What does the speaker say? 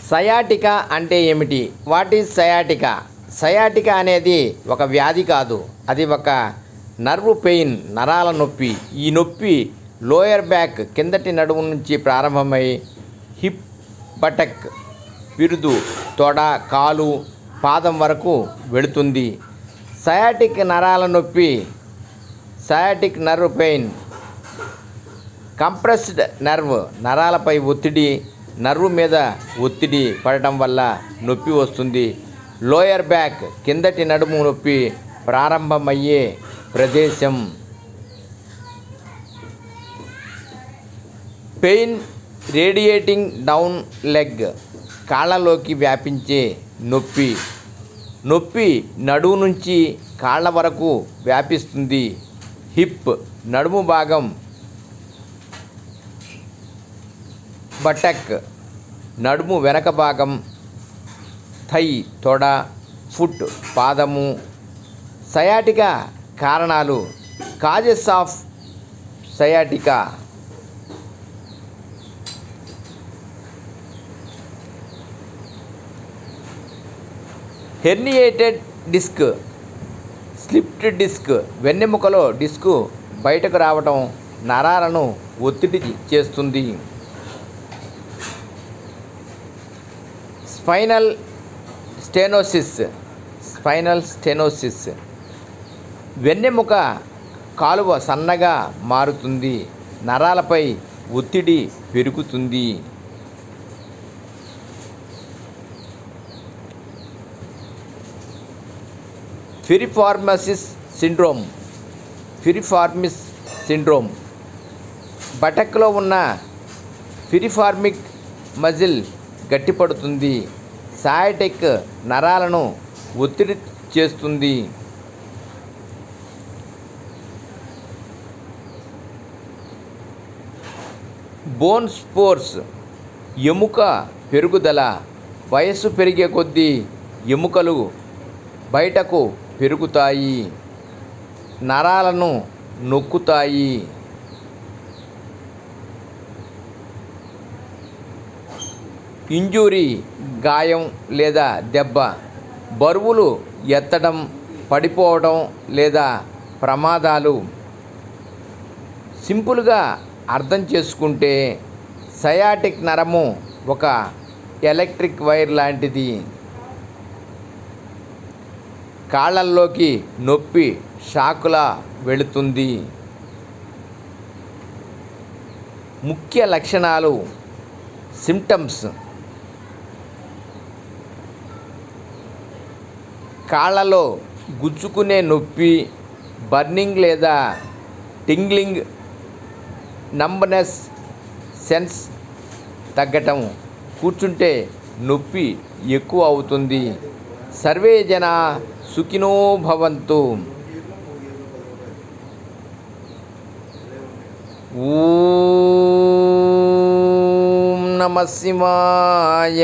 Sciatica అంటే ఏమిటి? What is sciatica? Sciatica అనేది ఒక వ్యాధి కాదు, అది ఒక నర్వ్ పెయిన్, నరాల నొప్పి. ఈ నొప్పి లోయర్ బ్యాక్, కిందటి నడుము నుంచి ప్రారంభమై హిప్, బటక్, పిరుదు, తొడ, కాలు, పాదం వరకు వెళుతుంది. సయాటిక్ నరాల నొప్పి, sciatic nerve pain. Compressed nerve, నరాలపై ఒత్తిడి, నర్వ్ మీద ఒత్తిడి పడటం వల్ల నొప్పి వస్తుంది. లోయర్ బ్యాక్, కిందటి నడుము నొప్పి ప్రారంభమయ్యే ప్రదేశం. పెయిన్ రేడియేటింగ్ డౌన్ లెగ్, కాళ్ళలోకి వ్యాపించే నొప్పి. నొప్పి నడుము నుంచి కాళ్ళ వరకు వ్యాపిస్తుంది. హిప్, నడుము భాగం. బటక్, నడుము వెనక భాగం. థై, తొడ. ఫుట్, పాదము. సయాటికా కారణాలు. Causes of sciatica. Herniated disc, slipped disc, వెన్నెముకలో డిస్క్ బయటకు రావటం నరాలను ఒత్తిడి చేస్తుంది. స్పైనల్ స్టెనోసిస్, స్పైనల్ స్టెనోసిస్, వెన్నెముక కాలువ సన్నగా మారుతుంది, నరాలపై ఒత్తిడి పెరుగుతుంది. పిరిఫార్మిస్ సిండ్రోమ్, పిరిఫార్మిస్ సిండ్రోమ్, బటక్లో ఉన్న పిరిఫార్మిక్ మజిల్ గట్టిపడుతుంది, సయాటిక్ నరాలను ఒత్తిడి చేస్తుంది. బోన్ స్పోర్స్, ఎముక పెరుగుదల, వయస్సు పెరిగే కొద్దీ ఎముకలు బయటకు పెరుగుతాయి, నరాలను నొక్కుతాయి. ఇంజురీ, గాయం లేదా దెబ్బ, బరువులు ఎత్తడం, పడిపోవడం లేదా ప్రమాదాలు. సింపుల్గా అర్థం చేసుకుంటే సయాటిక్ నరము ఒక ఎలక్ట్రిక్ వైర్ లాంటిది. కాళ్ళల్లోకి నొప్పి షాకులా వెళుతుంది. ముఖ్య లక్షణాలు, సిమ్టమ్స్. కాళ్ళలో గుచ్చుకునే నొప్పి, బర్నింగ్ లేదా టింగ్లింగ్, నంబ్నెస్, సెన్స్ తగ్గటం, కూర్చుంటే నొప్పి ఎక్కువ అవుతుంది. సర్వే జనా సుఖినో భవంతు. ఓం నమః శివాయ.